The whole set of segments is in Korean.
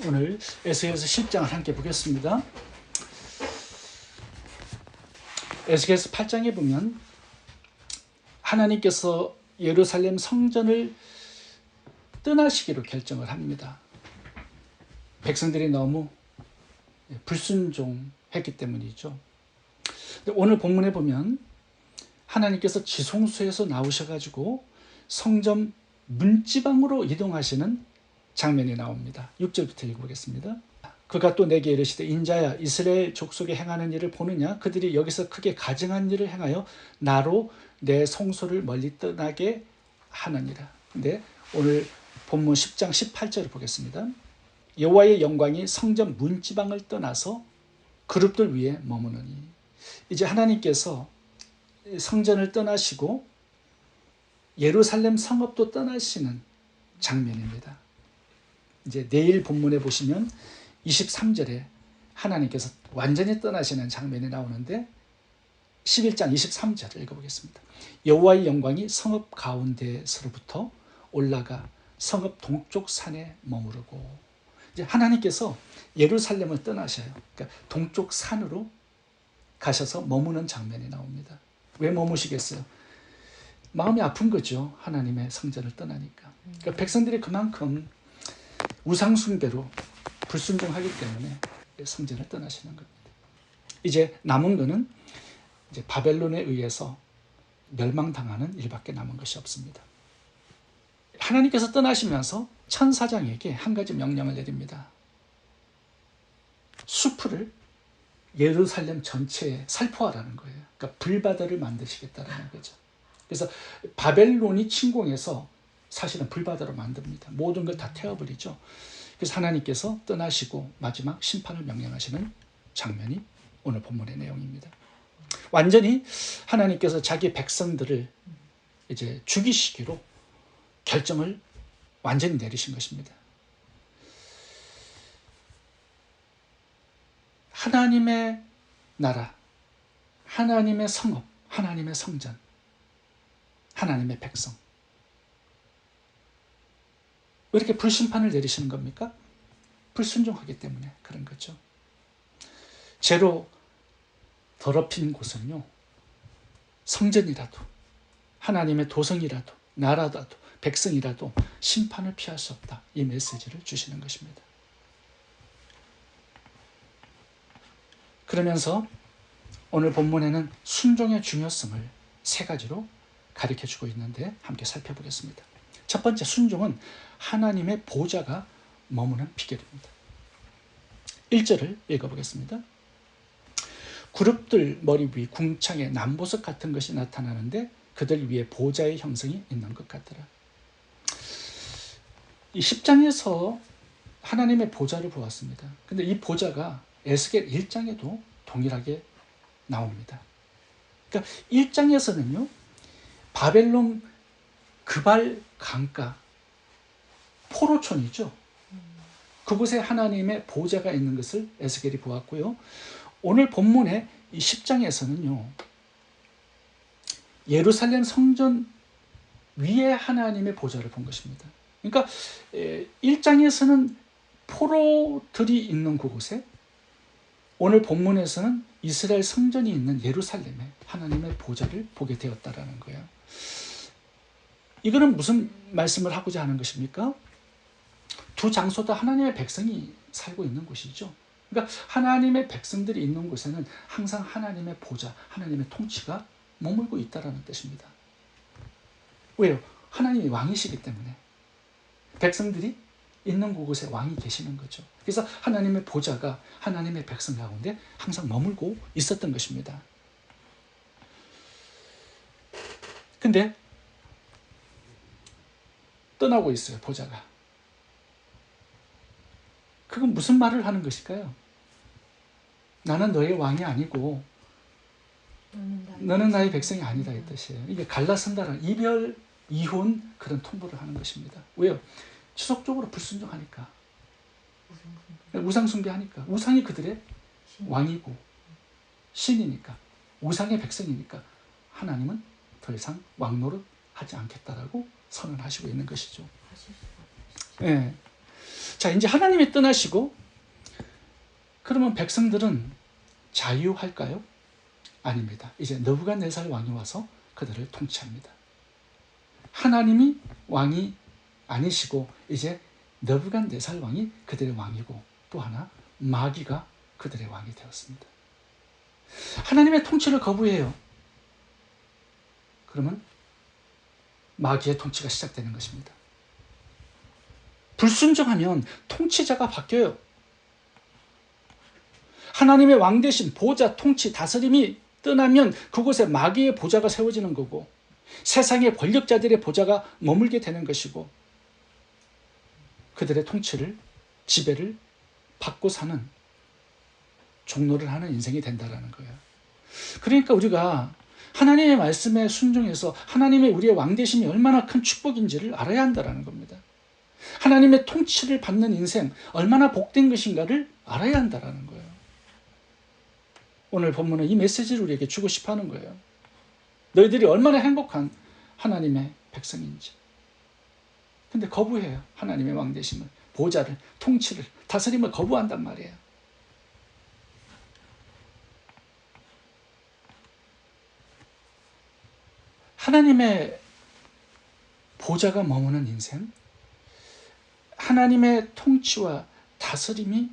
오늘 에스겔서 10장을 함께 보겠습니다. 에스겔서 8장에 보면 하나님께서 예루살렘 성전을 떠나시기로 결정을 합니다. 백성들이 너무 불순종했기 때문이죠. 오늘 본문에 보면 하나님께서 지성소에서 나오셔가지고 성전 문지방으로 이동하시는 장면이 나옵니다. 6절부터 읽어보겠습니다. 그가 또 내게 이르시되 인자야 이스라엘 족속에 행하는 일을 보느냐? 그들이 여기서 크게 가증한 일을 행하여 나로 내 성소를 멀리 떠나게 하느니라. 근데 오늘 본문 10장 18절을 보겠습니다. 여호와의 영광이 성전 문지방을 떠나서 그룹들 위에 머무르니. 이제 하나님께서 성전을 떠나시고 예루살렘 성읍도 떠나시는 장면입니다. 이제 내일 본문에 보시면 23절에 하나님께서 완전히 떠나시는 장면이 나오는데 11장 23절을 읽어보겠습니다. 여호와의 영광이 성읍 가운데서로부터 올라가 성읍 동쪽 산에 머무르고. 이제 하나님께서 예루살렘을 떠나셔요. 그러니까 동쪽 산으로 가셔서 머무는 장면이 나옵니다. 왜 머무시겠어요? 마음이 아픈 거죠. 하나님의 성전을 떠나니까. 그러니까 백성들이 그만큼 우상 숭배로 불순종하기 때문에 성전을 떠나시는 겁니다. 이제 남은 거는 이제 바벨론에 의해서 멸망당하는 일밖에 남은 것이 없습니다. 하나님께서 떠나시면서 천사장에게 한 가지 명령을 내립니다. 수풀을 예루살렘 전체에 살포하라는 거예요. 그러니까 불바다를 만드시겠다는 거죠. 그래서 바벨론이 침공해서 사실은 불바다로 만듭니다. 모든 걸 다 태워버리죠. 그래서 하나님께서 떠나시고 마지막 심판을 명령하시는 장면이 오늘 본문의 내용입니다. 완전히 하나님께서 자기 백성들을 이제 죽이시기로 결정을 완전히 내리신 것입니다. 하나님의 나라, 하나님의 성읍, 하나님의 성전, 하나님의 백성. 왜 이렇게 불심판을 내리시는 겁니까? 불순종하기 때문에 그런 거죠. 죄로 더럽힌 곳은요, 성전이라도, 하나님의 도성이라도, 나라라도, 백성이라도 심판을 피할 수 없다. 이 메시지를 주시는 것입니다. 그러면서 오늘 본문에는 순종의 중요성을 세 가지로 가르쳐주고 있는데 함께 살펴보겠습니다. 첫 번째, 순종은 하나님의 보좌가 머무는 비결입니다. 1절을 읽어보겠습니다. 그룹들 머리 위 궁창에 남보석 같은 것이 나타나는데 그들 위에 보좌의 형상이 있는 것 같더라. 이 10장에서 하나님의 보좌를 보았습니다. 근데 이 보좌가 에스겔 1장에도 동일하게 나옵니다. 그러니까 1장에서는요, 바벨론 그발 강가 포로촌이죠. 그곳에 하나님의 보좌가 있는 것을 에스겔이 보았고요. 오늘 본문의 이 10장에서는요, 예루살렘 성전 위에 하나님의 보좌를 본 것입니다. 그러니까 1장에서는 포로들이 있는 그곳에, 오늘 본문에서는 이스라엘 성전이 있는 예루살렘에 하나님의 보좌를 보게 되었다라는 거예요. 이거는 무슨 말씀을 하고자 하는 것입니까? 두 장소 다 하나님의 백성이 살고 있는 곳이죠. 그러니까 하나님의 백성들이 있는 곳에는 항상 하나님의 보좌, 하나님의 통치가 머물고 있다는 뜻입니다. 왜요? 하나님이 왕이시기 때문에 백성들이 있는 그곳에 왕이 계시는 거죠. 그래서 하나님의 보좌가 하나님의 백성 가운데 항상 머물고 있었던 것입니다. 근데 떠나고 있어요, 보좌가. 그건 무슨 말을 하는 것일까요? 나는 너의 왕이 아니고 너는 나의 백성이 아니다 이 뜻이에요. 이게 갈라선다라는 이별, 이혼 그런 통보를 하는 것입니다. 왜요? 지속적으로 불순종하니까, 우상 숭배하니까, 우상이 그들의 왕이고 신이니까, 우상의 백성이니까 하나님은 더 이상 왕노릇 하지 않겠다라고 선언하시고 있는 것이죠. 네. 자, 이제 하나님이 떠나시고 그러면 백성들은 자유할까요? 아닙니다. 이제 느부갓네살 왕이 와서 그들을 통치합니다. 하나님이 왕이 아니시고 이제 느부갓네살 왕이 그들의 왕이고, 또 하나 마귀가 그들의 왕이 되었습니다. 하나님의 통치를 거부해요. 그러면 마귀의 통치가 시작되는 것입니다. 불순종하면 통치자가 바뀌어요. 하나님의 왕 대신 보좌, 통치, 다스림이 떠나면 그곳에 마귀의 보좌가 세워지는 거고, 세상의 권력자들의 보좌가 머물게 되는 것이고, 그들의 통치를, 지배를 받고 사는, 종노를 하는 인생이 된다는 거예요. 그러니까 우리가 하나님의 말씀에 순종해서 하나님의 우리의 왕되심이 얼마나 큰 축복인지를 알아야 한다는 겁니다. 하나님의 통치를 받는 인생, 얼마나 복된 것인가를 알아야 한다는 거예요. 오늘 본문은 이 메시지를 우리에게 주고 싶어 하는 거예요. 너희들이 얼마나 행복한 하나님의 백성인지. 근데 거부해요. 하나님의 왕되심을, 보좌를, 통치를, 다스림을 거부한단 말이에요. 하나님의 보좌가 머무는 인생, 하나님의 통치와 다스림이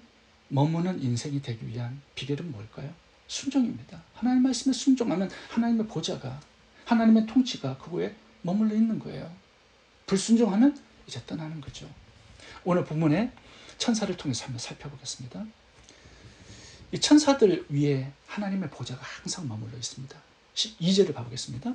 머무는 인생이 되기 위한 비결은 뭘까요? 순종입니다. 하나님 말씀에 순종하면 하나님의 보좌가, 하나님의 통치가 그곳에 머물러 있는 거예요. 불순종하면 이제 떠나는 거죠. 오늘 본문에 천사를 통해서 한번 살펴보겠습니다. 이 천사들 위에 하나님의 보좌가 항상 머물러 있습니다. 2절을 봐보겠습니다.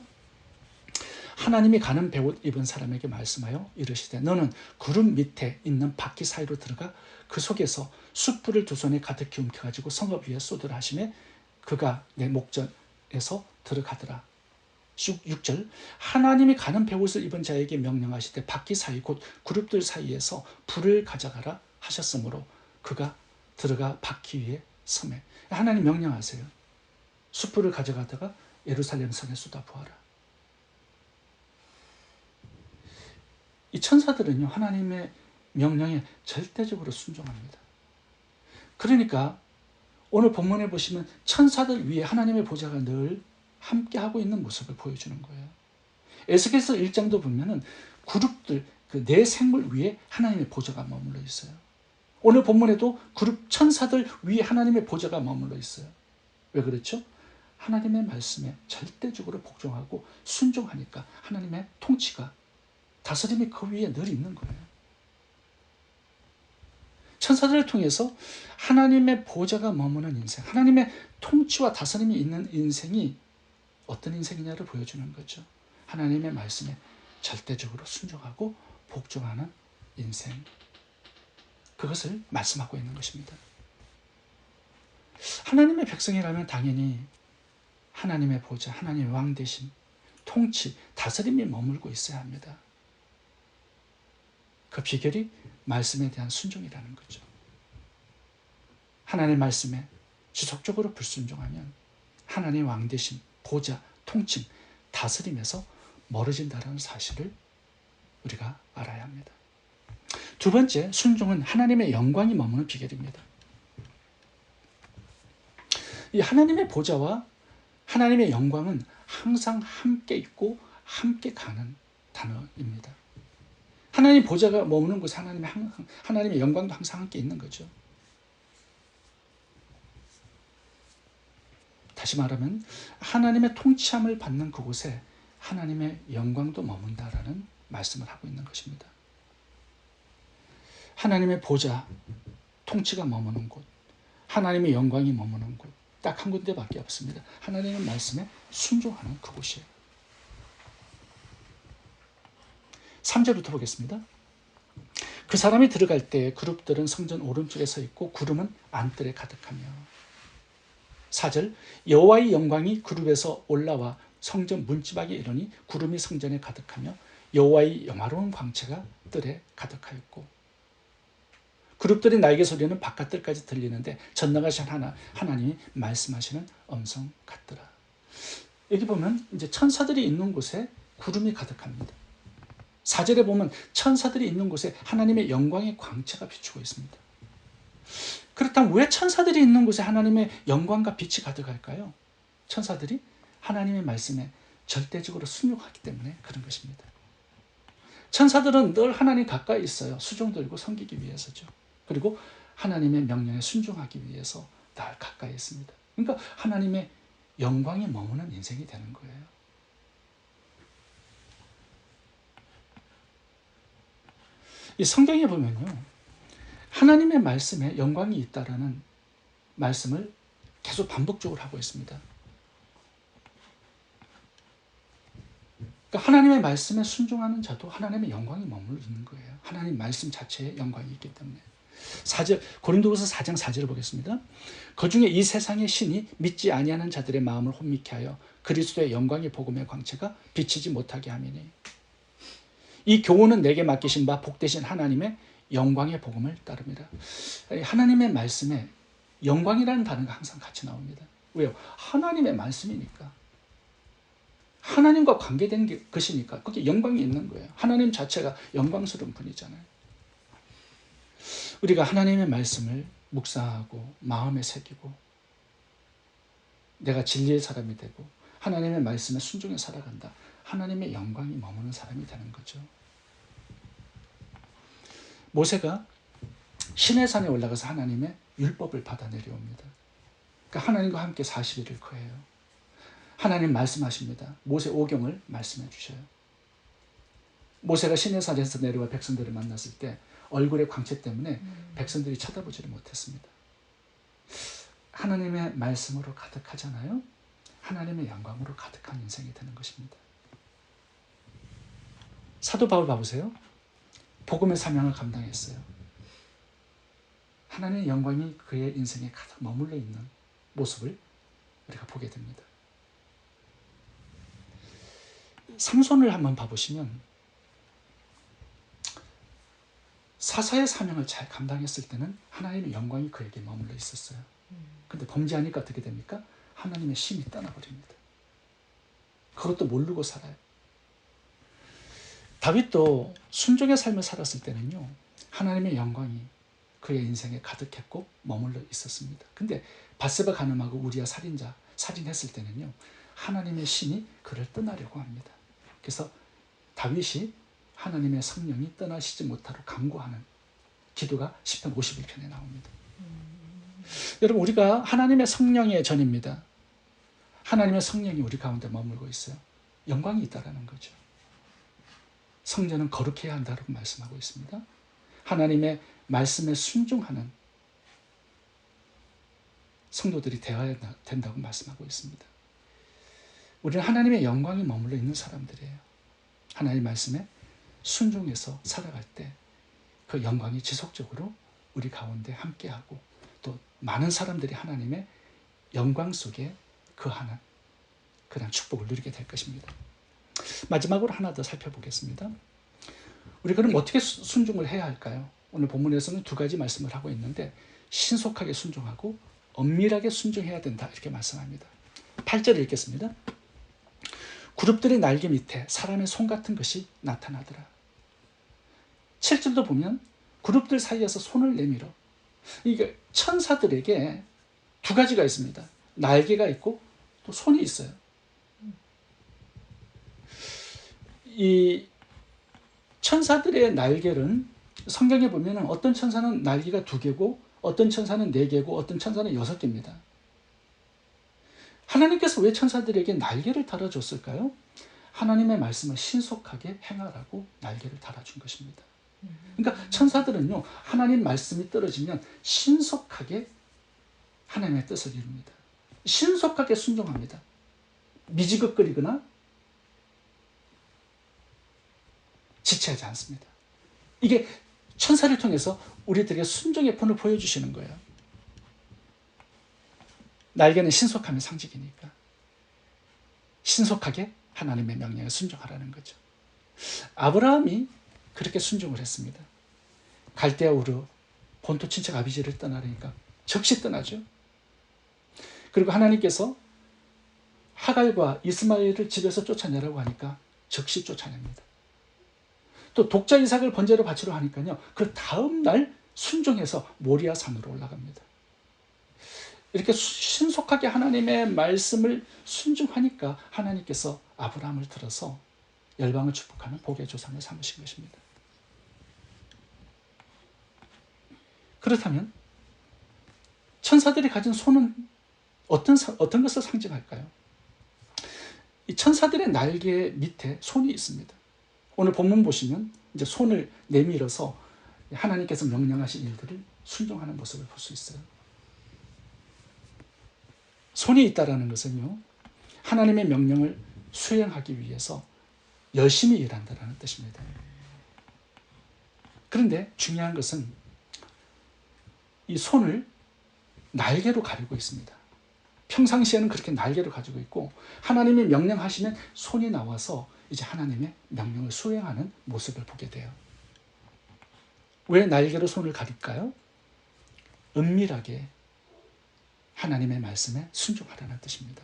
하나님이 가는 베옷 입은 사람에게 말씀하여 이르시되 너는 구름 밑에 있는 바퀴 사이로 들어가 그 속에서 숯불을 두 손에 가득히 움켜가지고 성읍 위에 쏟으라 하시매 그가 내 목전에서 들어가더라. 6절 하나님이 가는 베옷을 입은 자에게 명령하시되 바퀴 사이 곧 그룹들 사이에서 불을 가져가라 하셨으므로 그가 들어가 바퀴 위에 서매. 하나님 명령하세요. 숯불을 가져가다가 예루살렘 성에 쏟아부어라. 이 천사들은요, 하나님의 명령에 절대적으로 순종합니다. 그러니까 오늘 본문에 보시면 천사들 위에 하나님의 보좌가 늘 함께하고 있는 모습을 보여주는 거예요. 에스겔서 1장도 보면은 그룹들, 그 네 생물 위에 하나님의 보좌가 머물러 있어요. 오늘 본문에도 그룹 천사들 위에 하나님의 보좌가 머물러 있어요. 왜 그렇죠? 하나님의 말씀에 절대적으로 복종하고 순종하니까 하나님의 통치가, 다스림이 그 위에 늘 있는 거예요. 천사들을 통해서 하나님의 보좌가 머무는 인생, 하나님의 통치와 다스림이 있는 인생이 어떤 인생이냐를 보여주는 거죠. 하나님의 말씀에 절대적으로 순종하고 복종하는 인생, 그것을 말씀하고 있는 것입니다. 하나님의 백성이라면 당연히 하나님의 보좌, 하나님의 왕 대신 통치, 다스림이 머물고 있어야 합니다. 그 비결이 말씀에 대한 순종이라는 거죠. 하나님의 말씀에 지속적으로 불순종하면 하나님의 왕 대신 보좌, 통치, 다스림에서 멀어진다는 사실을 우리가 알아야 합니다. 두 번째, 순종은 하나님의 영광이 머무는 비결입니다. 이 하나님의 보좌와 하나님의 영광은 항상 함께 있고 함께 가는 단어입니다. 하나님 보좌가 머무는 곳에 하나님의 영광도 항상 함께 있는 거죠. 다시 말하면 하나님의 통치함을 받는 그곳에 하나님의 영광도 머문다라는 말씀을 하고 있는 것입니다. 하나님의 보좌, 통치가 머무는 곳, 하나님의 영광이 머무는 곳, 딱 한 군데밖에 없습니다. 하나님의 말씀에 순종하는 그곳이에요. 3절부터 보겠습니다. 그 사람이 들어갈 때 그룹들은 성전 오른쪽에 서 있고 구름은 안뜰에 가득하며. 4절 여호와의 영광이 그룹에서 올라와 성전 문지방에 이르니 구름이 성전에 가득하며 여호와의 영화로운 광채가 뜰에 가득하였고. 그룹들의 날개 소리는 바깥뜰까지 들리는데 전능하신 하나님이 말씀하시는 음성 같더라. 여기 보면 이제 천사들이 있는 곳에 구름이 가득합니다. 4절에 보면 천사들이 있는 곳에 하나님의 영광의 광채가 비추고 있습니다. 그렇다면 왜 천사들이 있는 곳에 하나님의 영광과 빛이 가득할까요? 천사들이 하나님의 말씀에 절대적으로 순종하기 때문에 그런 것입니다. 천사들은 늘 하나님 가까이 있어요. 수종 들고 섬기기 위해서죠. 그리고 하나님의 명령에 순종하기 위해서 늘 가까이 있습니다. 그러니까 하나님의 영광이 머무는 인생이 되는 거예요. 이 성경에 보면요, 하나님의 말씀에 영광이 있다라는 말씀을 계속 반복적으로 하고 있습니다. 그러니까 하나님의 말씀에 순종하는 자도 하나님의 영광이 머물러 있는 거예요. 하나님 말씀 자체에 영광이 있기 때문에. 4절, 고린도후서 4장 4절을 보겠습니다. 그중에 이 세상의 신이 믿지 아니하는 자들의 마음을 혼미케 하여 그리스도의 영광의 복음의 광채가 비치지 못하게 하미니, 이 교훈은 내게 맡기신 바 복되신 하나님의 영광의 복음을 따릅니다. 하나님의 말씀에 영광이라는 단어가 항상 같이 나옵니다. 왜요? 하나님의 말씀이니까. 하나님과 관계된 것이니까 거기에 영광이 있는 거예요. 하나님 자체가 영광스러운 분이잖아요. 우리가 하나님의 말씀을 묵상하고 마음에 새기고 내가 진리의 사람이 되고 하나님의 말씀에 순종해 살아간다. 하나님의 영광이 머무는 사람이 되는 거죠. 모세가 시내산에 올라가서 하나님의 율법을 받아 내려옵니다. 그러니까 하나님과 함께 40일을 거해요. 하나님 말씀하십니다. 모세 오경을 말씀해 주셔요. 모세가 시내산에서 내려와 백성들을 만났을 때 얼굴의 광채 때문에 백성들이 쳐다보지를 못했습니다. 하나님의 말씀으로 가득하잖아요. 하나님의 영광으로 가득한 인생이 되는 것입니다. 사도 바울 봐보세요. 복음의 사명을 감당했어요. 하나님의 영광이 그의 인생에 가득 머물러 있는 모습을 우리가 보게 됩니다. 삼손을 한번 봐보시면 사사의 사명을 잘 감당했을 때는 하나님의 영광이 그에게 머물러 있었어요. 근데 범죄하니까 어떻게 됩니까? 하나님의 심이 떠나버립니다. 그것도 모르고 살아요. 다윗도 순종의 삶을 살았을 때는요, 하나님의 영광이 그의 인생에 가득했고 머물러 있었습니다. 근데 밧세바 간음하고 우리아 살인했을 때는요, 하나님의 신이 그를 떠나려고 합니다. 그래서 다윗이 하나님의 성령이 떠나시지 못하도록 간구하는 기도가 시편 51편에 나옵니다. 여러분, 우리가 하나님의 성령의 전입니다. 하나님의 성령이 우리 가운데 머물고 있어요. 영광이 있다라는 거죠. 성전은 거룩해야 한다고 말씀하고 있습니다. 하나님의 말씀에 순종하는 성도들이 되어야 된다고 말씀하고 있습니다. 우리는 하나님의 영광이 머물러 있는 사람들이에요. 하나님의 말씀에 순종해서 살아갈 때 그 영광이 지속적으로 우리 가운데 함께하고 또 많은 사람들이 하나님의 영광 속에 거하는 그런 축복을 누리게 될 것입니다. 마지막으로 하나 더 살펴보겠습니다. 우리가 그럼 어떻게 순종을 해야 할까요? 오늘 본문에서는 두 가지 말씀을 하고 있는데 신속하게 순종하고 엄밀하게 순종해야 된다 이렇게 말씀합니다. 8절 읽겠습니다. 그룹들의 날개 밑에 사람의 손 같은 것이 나타나더라. 7절도 보면 그룹들 사이에서 손을 내밀어. 이게 천사들에게 두 가지가 있습니다. 날개가 있고 또 손이 있어요. 이 천사들의 날개는 성경에 보면 어떤 천사는 날개가 2개고 어떤 천사는 4개고 어떤 천사는 6개입니다. 하나님께서 왜 천사들에게 날개를 달아줬을까요? 하나님의 말씀을 신속하게 행하라고 날개를 달아준 것입니다. 그러니까 천사들은요, 하나님 말씀이 떨어지면 신속하게 하나님의 뜻을 이룹니다. 신속하게 순종합니다. 미지근거리거나 지체하지 않습니다. 이게 천사를 통해서 우리들에게 순종의 본을 보여주시는 거예요. 날개는 신속함의 상징이니까 신속하게 하나님의 명령에 순종하라는 거죠. 아브라함이 그렇게 순종을 했습니다. 갈대아 우르 본토 친척 아비지를 떠나려니까 즉시 떠나죠. 그리고 하나님께서 하갈과 이스마엘을 집에서 쫓아내라고 하니까 즉시 쫓아냅니다. 또 독자 이삭을 번제로 바치러 하니까요. 그 다음 날 순종해서 모리아 산으로 올라갑니다. 이렇게 신속하게 하나님의 말씀을 순종하니까 하나님께서 아브라함을 들어서 열방을 축복하는 복의 조상을 삼으신 것입니다. 그렇다면 천사들이 가진 손은 어떤 것을 상징할까요? 이 천사들의 날개 밑에 손이 있습니다. 오늘 본문 보시면 이제 손을 내밀어서 하나님께서 명령하신 일들을 순종하는 모습을 볼 수 있어요. 손이 있다라는 것은요, 하나님의 명령을 수행하기 위해서 열심히 일한다라는 뜻입니다. 그런데 중요한 것은 이 손을 날개로 가리고 있습니다. 평상시에는 그렇게 날개를 가지고 있고 하나님이 명령하시면 손이 나와서 이제 하나님의 명령을 수행하는 모습을 보게 돼요. 왜 날개로 손을 가릴까요? 은밀하게 하나님의 말씀에 순종하라는 뜻입니다.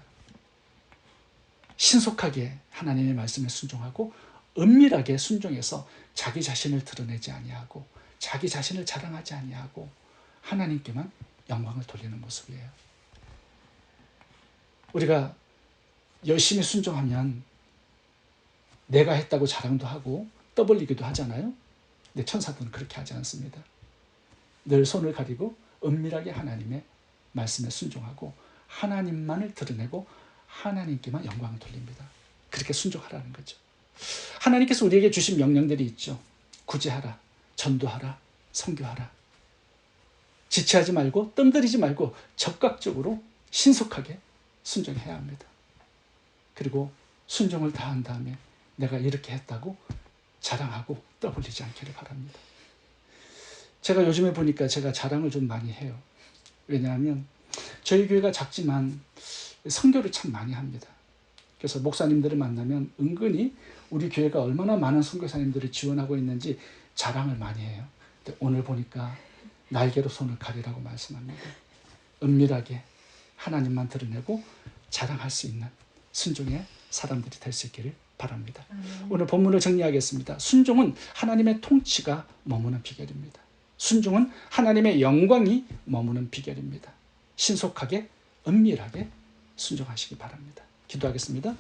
신속하게 하나님의 말씀에 순종하고 은밀하게 순종해서 자기 자신을 드러내지 아니하고 자기 자신을 자랑하지 아니하고 하나님께만 영광을 돌리는 모습이에요. 우리가 열심히 순종하면 내가 했다고 자랑도 하고 떠벌리기도 하잖아요. 근데 천사들은 그렇게 하지 않습니다. 늘 손을 가리고 은밀하게 하나님의 말씀에 순종하고 하나님만을 드러내고 하나님께만 영광을 돌립니다. 그렇게 순종하라는 거죠. 하나님께서 우리에게 주신 명령들이 있죠. 구제하라, 전도하라, 선교하라. 지체하지 말고 뜸들이지 말고 적극적으로 신속하게 순종해야 합니다. 그리고 순종을 다한 다음에 내가 이렇게 했다고 자랑하고 떠벌리지 않기를 바랍니다. 제가 요즘에 보니까 제가 자랑을 좀 많이 해요. 왜냐하면 저희 교회가 작지만 선교를 참 많이 합니다. 그래서 목사님들을 만나면 은근히 우리 교회가 얼마나 많은 선교사님들을 지원하고 있는지 자랑을 많이 해요. 근데 오늘 보니까 날개로 손을 가리라고 말씀합니다. 은밀하게 하나님만 드러내고 자랑할 수 있는 순종의 사람들이 될 수 있기를 바랍니다. 오늘 본문을 정리하겠습니다. 순종은 하나님의 통치가 머무는 비결입니다. 순종은 하나님의 영광이 머무는 비결입니다. 신속하게 은밀하게 순종하시기 바랍니다. 기도하겠습니다.